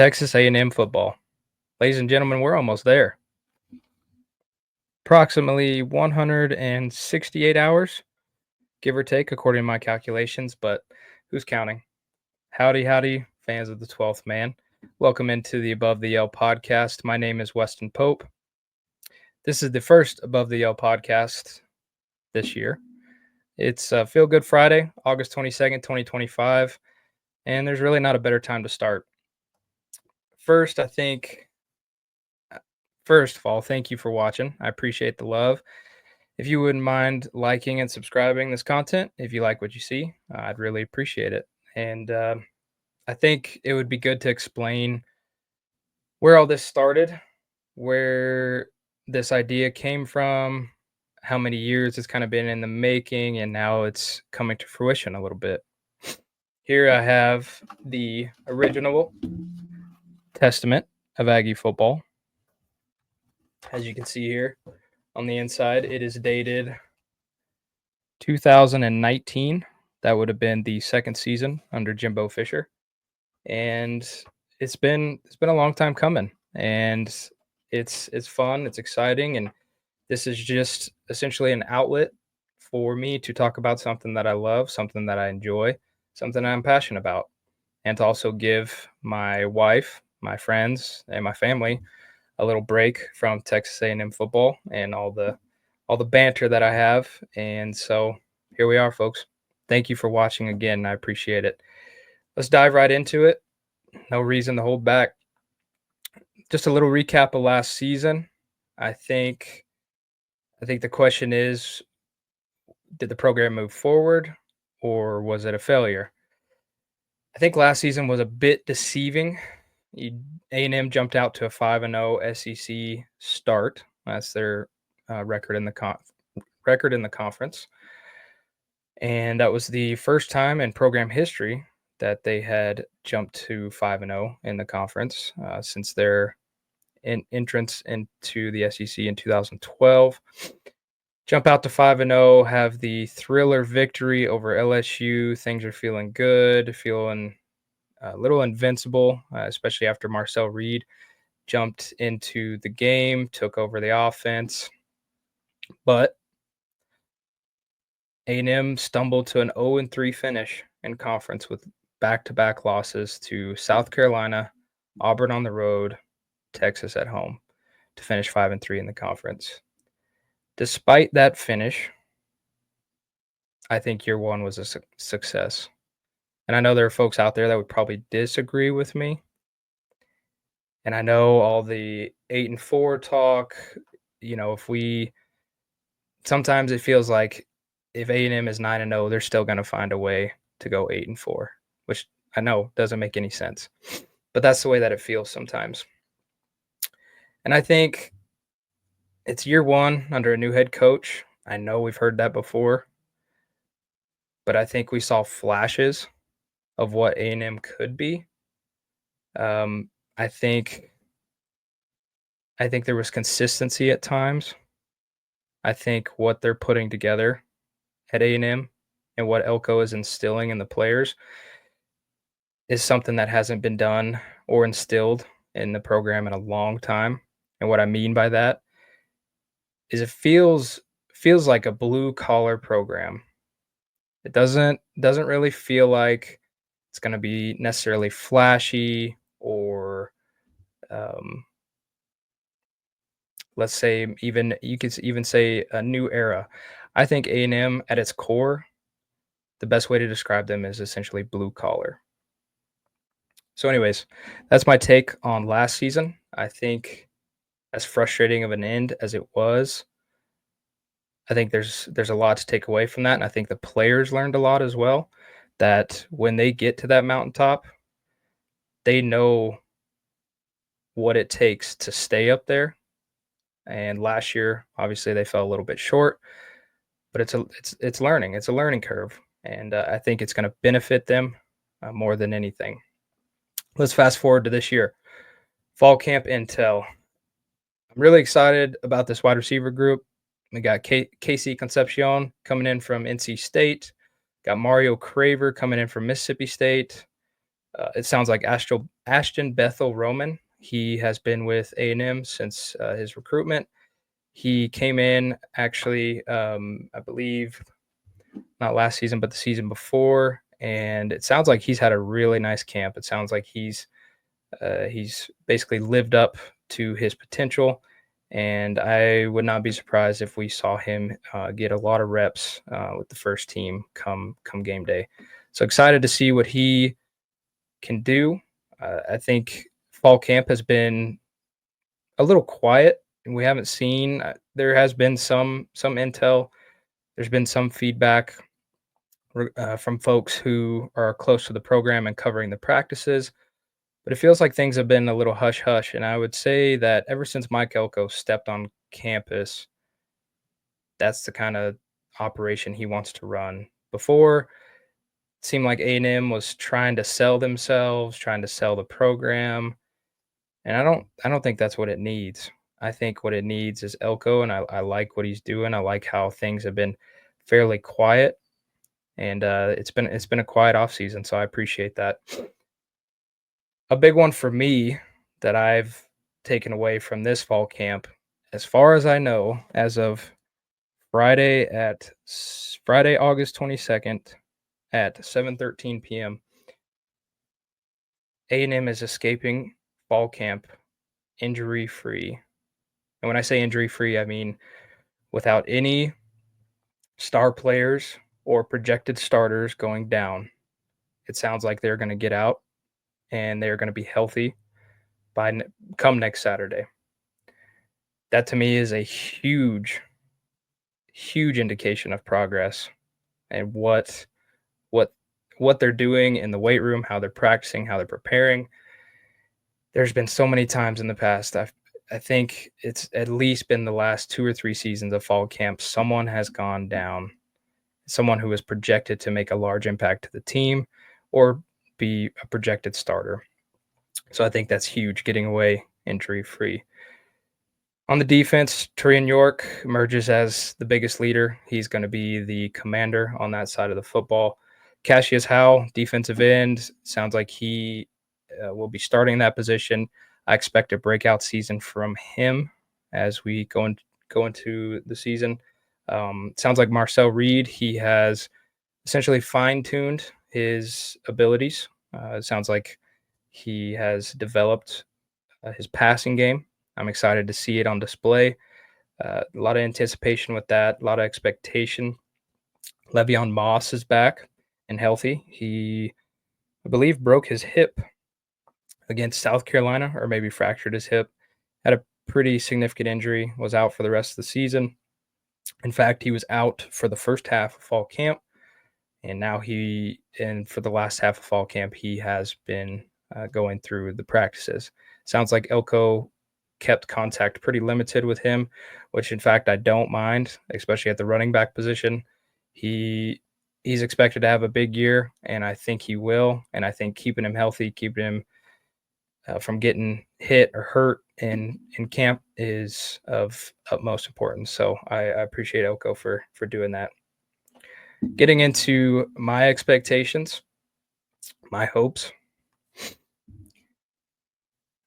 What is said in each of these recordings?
Texas A&M football. Ladies and gentlemen, we're almost there. Approximately 168 hours, give or take, according to my calculations, but who's counting? Howdy, howdy, fans of the 12th man. Welcome into the Above the Yell podcast. My name is Weston Pope. This is the first Above the Yell podcast this year. It's Feel Good Friday, August 22nd, 2025, and there's really not a better time to start. First of all, thank you for watching. I appreciate the love. If you wouldn't mind liking and subscribing this content, if you like what you see, I'd really appreciate it. And I think it would be good to explain where all this started, where this idea came from, how many years it's kind of been in the making, and now it's coming to fruition a little bit. Here I have the original Testament of Aggie football. As you can see here on the inside, it is dated 2019. That would have been the second season under Jimbo Fisher, and it's been a long time coming, and it's fun, it's exciting, and this is just essentially an outlet for me to talk about something that I love, something that I enjoy, something I'm passionate about, and to also give my wife, my friends, and my family a little break from Texas A&M football and all the banter that I have. And so here we are, folks. Thank you for watching again. I appreciate it. Let's dive right into it. No reason to hold back. Just a little recap of last season. I think the question is, did the program move forward or was it a failure? I think last season was a bit deceiving. A&M jumped out to a 5-0 SEC start. That's their record in the conference, and that was the first time in program history that they had jumped to 5-0 in the conference since their entrance into the SEC in 2012. Jump out to 5-0, have the thriller victory over LSU. Things are feeling good, feeling a little invincible, especially after Marcel Reed jumped into the game, took over the offense. But A&M stumbled to an 0-3 finish in conference with back-to-back losses to South Carolina, Auburn on the road, Texas at home to finish 5-3 in the conference. Despite that finish, I think year one was a success. And I know there are folks out there that would probably disagree with me. And I know all the 8-4 talk, sometimes it feels like if A&M is 9-0, they're still going to find a way to go 8-4, which I know doesn't make any sense. But that's the way that it feels sometimes. And I think it's year one under a new head coach. I know we've heard that before, but I think we saw flashes of what A&M could be. I think there was consistency at times. I think what they're putting together at A&M and what Elko is instilling in the players is something that hasn't been done or instilled in the program in a long time. And what I mean by that is it feels like a blue collar program. It doesn't really feel like it's going to be necessarily flashy or let's say you could even say a new era. I think A&M at its core, the best way to describe them is essentially blue collar. So anyways, that's my take on last season. I think as frustrating of an end as it was, I think there's a lot to take away from that. And I think the players learned a lot as well, that when they get to that mountaintop, they know what it takes to stay up there. And last year, obviously, they fell a little bit short, but it's learning. It's a learning curve, and I think it's going to benefit them more than anything. Let's fast forward to this year. Fall camp intel. I'm really excited about this wide receiver group. We got Casey Concepcion coming in from NC State. Got Mario Craver coming in from Mississippi State. It sounds like Ashton Bethel Roman. He has been with A&M since his recruitment. He came in actually, I believe, not last season, but the season before, and it sounds like he's had a really nice camp. It sounds like he's basically lived up to his potential, and I would not be surprised if we saw him get a lot of reps with the first team come game day. So excited to see what he can do. I think fall camp has been a little quiet, and we haven't seen. There has been some intel. There's been some feedback from folks who are close to the program and covering the practices, but it feels like things have been a little hush hush. And I would say that ever since Mike Elko stepped on campus, that's the kind of operation he wants to run. Before, it seemed like A&M was trying to sell themselves, trying to sell the program, and I don't think that's what it needs. I think what it needs is Elko, and I like what he's doing. I like how things have been fairly quiet, and it's been a quiet off season, so I appreciate that. A big one for me that I've taken away from this fall camp, as far as I know, as of Friday, August 22nd at 7:13 p.m., A&M is escaping fall camp injury-free. And when I say injury-free, I mean without any star players or projected starters going down. It sounds like they're gonna get out and they're gonna be healthy by come next Saturday. That to me is a huge indication of progress and what what they're doing in the weight room, how they're practicing, how they're preparing. There's been so many times in the past. I think it's at least been the last 2 or 3 seasons of fall camp, someone has gone down, someone who is projected to make a large impact to the team or be a projected starter. So I think that's huge, getting away injury free. On the defense, Tarian York emerges as the biggest leader. He's going to be the commander on that side of the football. Cassius Howe, defensive end, sounds like he will be starting that position. I expect a breakout season from him as we go into the season. Sounds like Marcel Reed, he has essentially fine tuned his abilities. It sounds like he has developed his passing game. I'm excited to see it on display. A lot of anticipation with that, a lot of expectation. Le'Veon Moss is back and healthy. He, I believe, broke his hip against South Carolina, or maybe fractured his hip. Had a pretty significant injury, was out for the rest of the season. In fact, he was out for the first half of fall camp, and now and for the last half of fall camp, he has been going through the practices. Sounds like Elko kept contact pretty limited with him, which in fact I don't mind, especially at the running back position. He he's expected to have a big year, and I think he will. And I think keeping him healthy, keeping him from getting hit or hurt in camp is of utmost importance. So I appreciate Elko for doing that. Getting into my expectations, my hopes.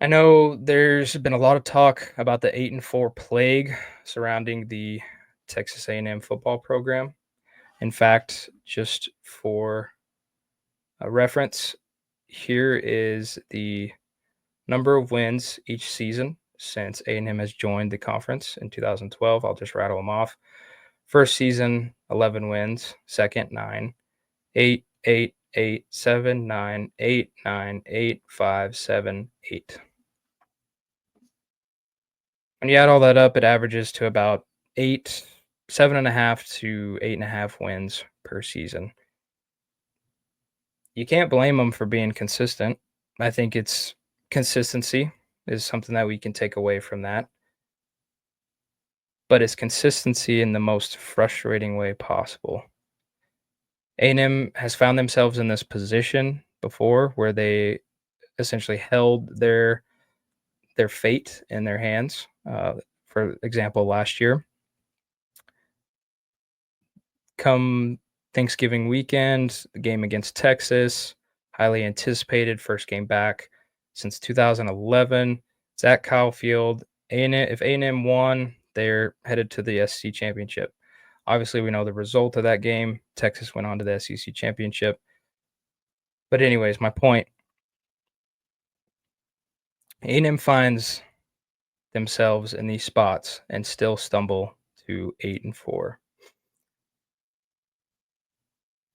I know there's been a lot of talk about the 8-4 plague surrounding the Texas A&M football program. In fact, just for a reference, here is the number of wins each season since A&M has joined the conference in 2012. I'll just rattle them off. First season, 11 wins. Second, 9. 8, 8, 8, 7, 9, 8, 9, 8, 5, 7, 8. When you add all that up, it averages to about 8, 7.5 to 8.5 wins per season. You can't blame them for being consistent. I think it's consistency is something that we can take away from that, but it's consistency in the most frustrating way possible. A&M has found themselves in this position before where they essentially held their fate in their hands. For example, last year, come Thanksgiving weekend, the game against Texas, highly anticipated first game back since 2011. It's at Kyle Field. A&M, if A&M won, they're headed to the SEC championship. Obviously, we know the result of that game. Texas went on to the SEC championship. But anyways, my point, A&M finds themselves in these spots and still stumble to 8-4.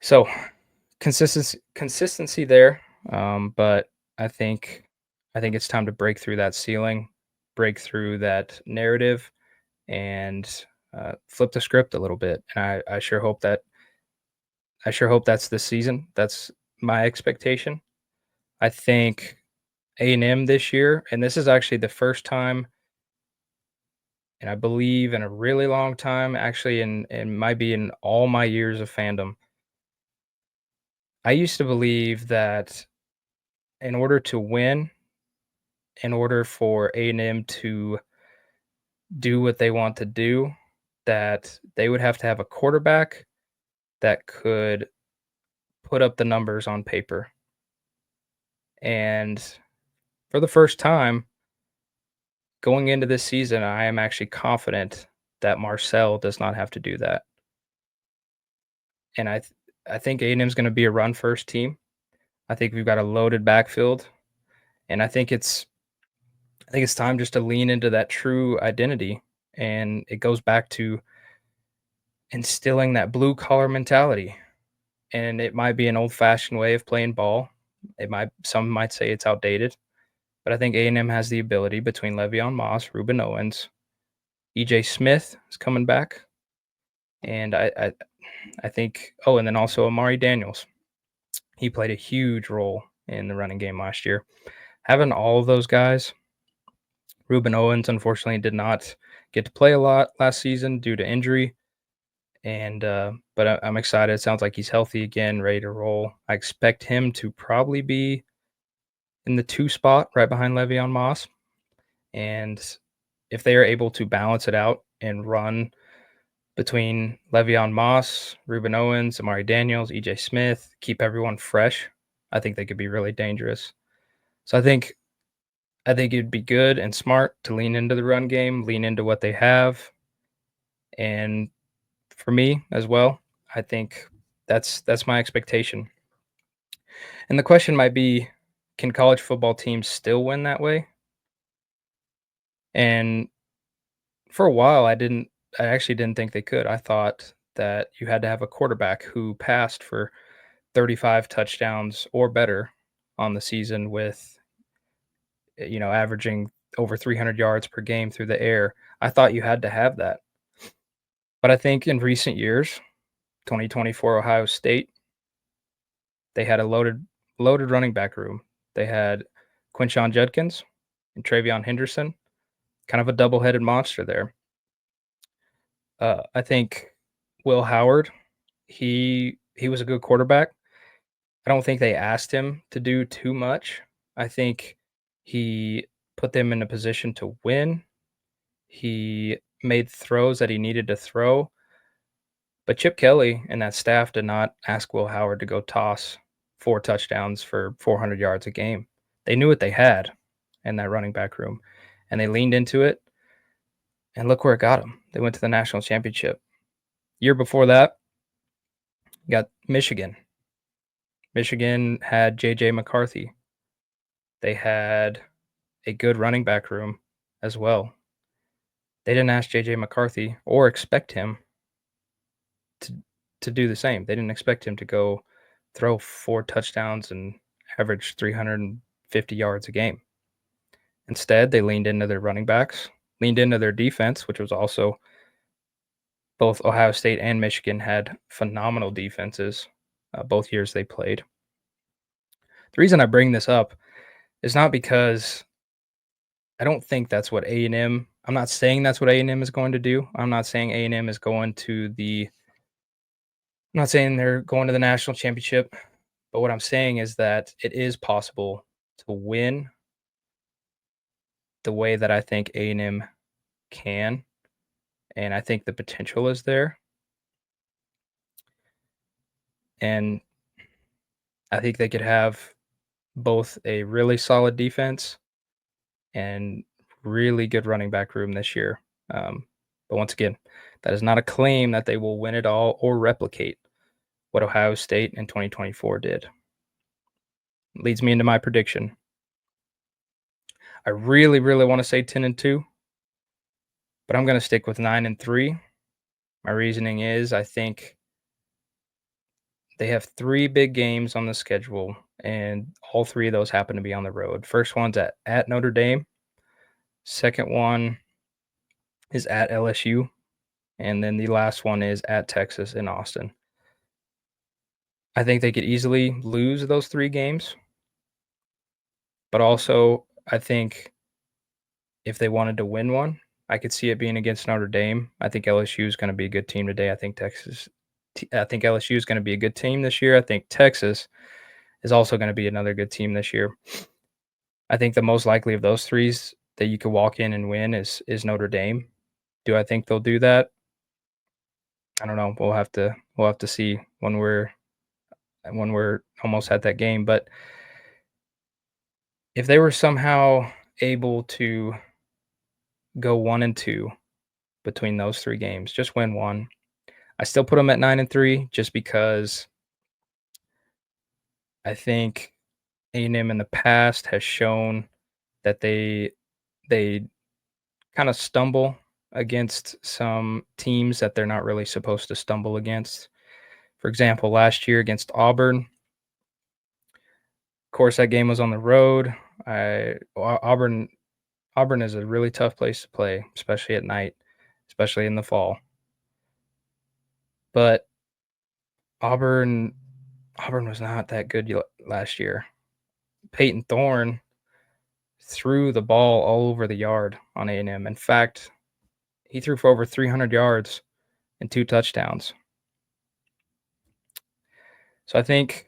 So consistency there, but I think I think it's time to break through that ceiling, break through that narrative, and flip the script a little bit. And I sure hope that's this season. That's my expectation. I think A&M this year, and this is actually the first time, and I believe in a really long time, actually, in might be in all my years of fandom. I used to believe that in order to win, in order for A&M to do what they want to do, that they would have to have a quarterback that could put up the numbers on paper. And for the first time going into this season, I am actually confident that Marcel does not have to do that. And I think A&M is going to be a run first team. I think we've got a loaded backfield, and I think it's time just to lean into that true identity. And it goes back to instilling that blue collar mentality. And it might be an old fashioned way of playing ball. Some might say it's outdated, but I think A&M has the ability between Le'Veon Moss, Ruben Owens, EJ Smith is coming back, and I think and then also Amari Daniels. He played a huge role in the running game last year. Having all of those guys, Ruben Owens unfortunately did not get to play a lot last season due to injury. And but I'm excited. It sounds like he's healthy again, ready to roll. I expect him to probably be in the 2 spot right behind Le'Veon Moss. And if they are able to balance it out and run between Le'Veon Moss, Ruben Owens, Amari Daniels, EJ Smith, keep everyone fresh, I think they could be really dangerous. So I think it'd be good and smart to lean into the run game, lean into what they have. And for me as well, I think that's my expectation. And the question might be, can college football teams still win that way? And for a while, I actually didn't think they could. I thought that you had to have a quarterback who passed for 35 touchdowns or better on the season with, averaging over 300 yards per game through the air. I thought you had to have that. But I think in recent years, 2024 Ohio State, they had a loaded running back room. They had Quinshon Judkins and Travion Henderson, kind of a double-headed monster there. I think Will Howard, he was a good quarterback. I don't think they asked him to do too much. I think he put them in a position to win. He made throws that he needed to throw. But Chip Kelly and that staff did not ask Will Howard to go toss 4 touchdowns for 400 yards a game. They knew what they had in that running back room, and they leaned into it, and look where it got them. They went to the national championship. Year before that, you got Michigan. Michigan had J.J. McCarthy. They had a good running back room as well. They didn't ask J.J. McCarthy or expect him to to do the same. They didn't expect him to go throw 4 touchdowns and average 350 yards a game. Instead, they leaned into their running backs, leaned into their defense, which was also both Ohio State and Michigan had phenomenal defenses both years they played. The reason I bring this up is not because I don't think that's what A&M. I'm not saying that's what A&M is going to do. I'm not saying A&M is going to the I'm not saying they're going to the national championship, but what I'm saying is that it is possible to win the way that I think A&M can, and I think the potential is there. And I think they could have both a really solid defense and really good running back room this year. But once again, that is not a claim that they will win it all or replicate what Ohio State in 2024 did. Leads me into my prediction. I really, really want to say 10-2, but I'm going to stick with 9-3. My reasoning is I think they have three big games on the schedule, and all three of those happen to be on the road. First one's at Notre Dame. Second one is at LSU. And then the last one is at Texas in Austin. I think they could easily lose those three games, but also I think if they wanted to win one, I could see it being against Notre Dame. I think LSU is going to be a good team today. I think LSU is going to be a good team this year. I think Texas is also going to be another good team this year. I think the most likely of those threes that you could walk in and win is Notre Dame. Do I think they'll do that? I don't know. We'll have to see when we're almost at that game. But if they were somehow able to go 1-2 between those three games, just win one, I still put them at 9-3 just because I think A&M in the past has shown that they kind of stumble against some teams that they're not really supposed to stumble against. For example, last year against Auburn, of course, that game was on the road. Auburn is a really tough place to play, especially at night, especially in the fall. But Auburn Auburn was not that good last year. Peyton Thorne threw the ball all over the yard on A&M. In fact, he threw for over 300 yards and 2 touchdowns. So I think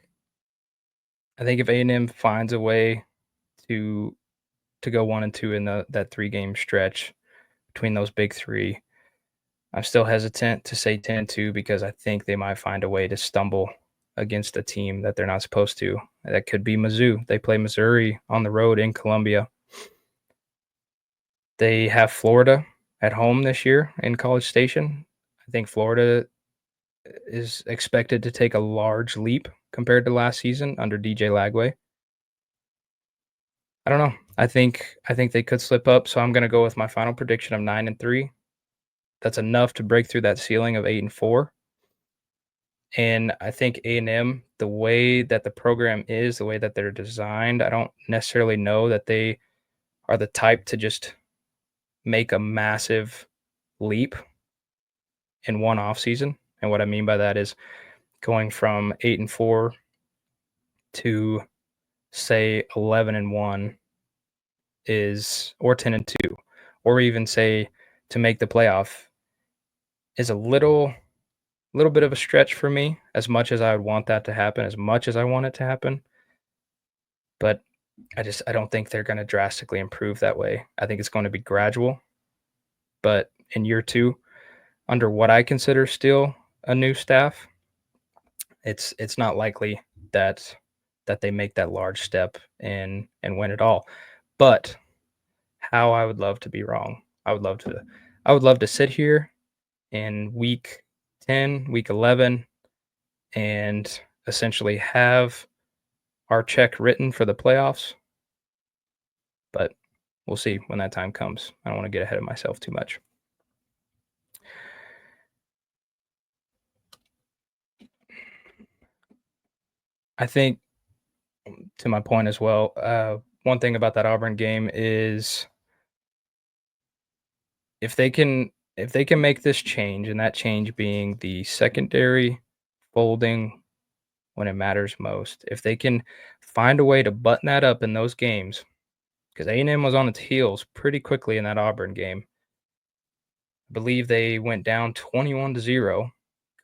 if A&M finds a way to go 1-2 in that 3-game stretch between those big 3, I'm still hesitant to say 10-2 because I think they might find a way to stumble against a team that they're not supposed to. That could be Mizzou. They play Missouri on the road in Columbia. They have Florida at home this year in College Station. I think Florida is expected to take a large leap compared to last season under DJ Lagway. I don't know. I think they could slip up, so I'm gonna go with my final prediction of 9-3. That's enough to break through that ceiling of 8-4. And I think A&M, the way that the program is, the way that they're designed, I don't necessarily know that they are the type to just make a massive leap in one off season. And what I mean by that is going from 8-4 to say 11-1 is, or 10-2, or even say to make the playoff is a little bit of a stretch for me, as much as I would want that to happen, as much as I want it to happen. But I don't think they're going to drastically improve that way. I think it's going to be gradual. But in year 2, under what I consider still a new staff, it's not likely that they make that large step and win it all. But how I would love to be wrong. I would love to sit here in week 10, week 11 and essentially have our check written for the playoffs. But we'll see when that time comes. I don't want to get ahead of myself too much. I think to my point as well, one thing about that Auburn game is if they can make this change, and that change being the secondary folding when it matters most, if they can find a way to button that up in those games, because A&M was on its heels pretty quickly in that Auburn game. I believe they went down 21-0.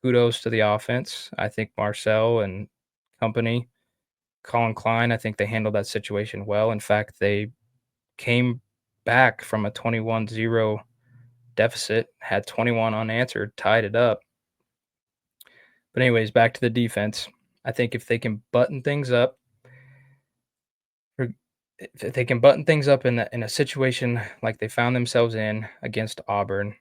Kudos to the offense. I think Marcel and company, Colin Klein, I think they handled that situation well. In fact, they came back from a 21-0 deficit, had 21 unanswered, tied it up. But anyways, back to the defense. I think if they can button things up, or if they can button things up in a situation like they found themselves in against Auburn,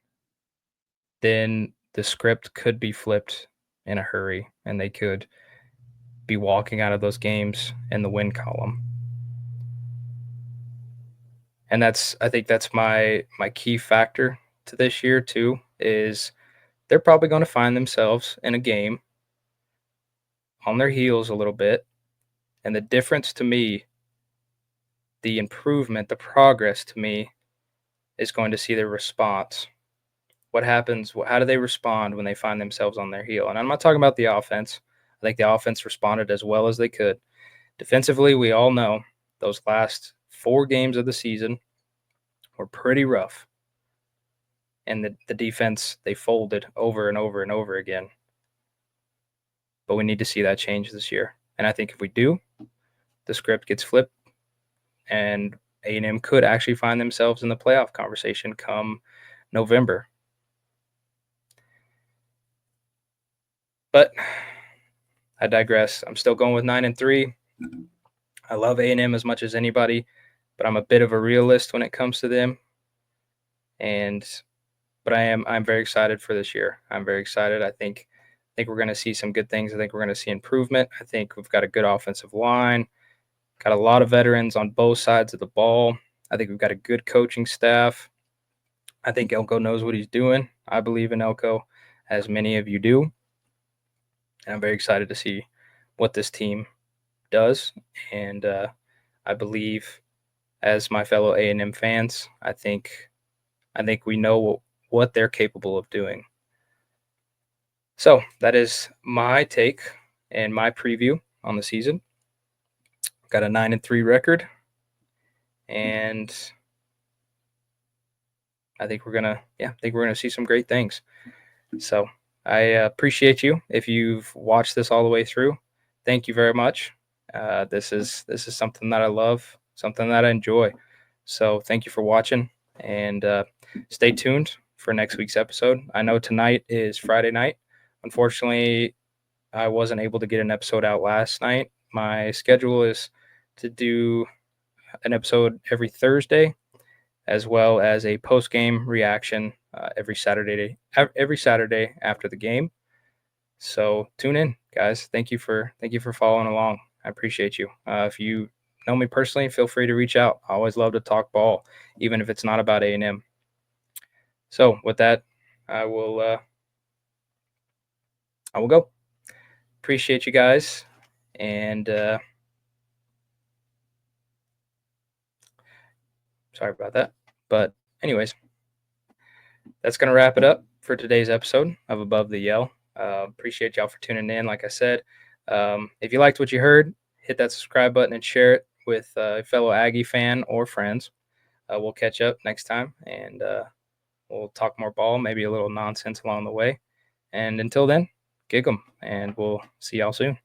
then the script could be flipped in a hurry, and they could be walking out of those games in the win column. And I think that's my key factor to this year too, is they're probably going to find themselves in a game on their heels a little bit. And the difference to me, the improvement, the progress to me is going to see their response. What happens? How do they respond when they find themselves on their heel? And I'm not talking about the offense. I think the offense responded as well as they could. Defensively, we all know those last 4 games of the season were pretty rough. And the defense, they folded over and over and over again. But we need to see that change this year. And I think if we do, the script gets flipped and A&M could actually find themselves in the playoff conversation come November. But I digress. I'm still going with 9-3. I love A&M as much as anybody, but I'm a bit of a realist when it comes to them. But I'm very excited for this year. I'm very excited. I think we're going to see some good things. I think we're going to see improvement. I think we've got a good offensive line, got a lot of veterans on both sides of the ball. I think we've got a good coaching staff. I think Elko knows what he's doing. I believe in Elko, as many of you do. And I'm very excited to see what this team does. And I believe, as my fellow A&M fans, I think we know what they're capable of doing. So that is my take and my preview on the season. Got a 9-3 record, and I think we're gonna see some great things. So I appreciate you if you've watched this all the way through. Thank you very much. This is something that I love, something that I enjoy. So thank you for watching, and stay tuned for next week's episode. I know tonight is Friday night. Unfortunately, I wasn't able to get an episode out last night. My schedule is to do an episode every Thursday, as well as a post-game reaction every Saturday after the game. So tune in, guys. Thank you for following along. I appreciate you. If you know me personally, feel free to reach out. I always love to talk ball, even if it's not about A&M. So with that, I will go. Appreciate you guys, and sorry about that. But anyways, that's going to wrap it up for today's episode of Above the Yell. Appreciate y'all for tuning in. Like I said, if you liked what you heard, hit that subscribe button and share it with a fellow Aggie fan or friends. We'll catch up next time, and we'll talk more ball, maybe a little nonsense along the way. And until then, gig 'em, and we'll see y'all soon.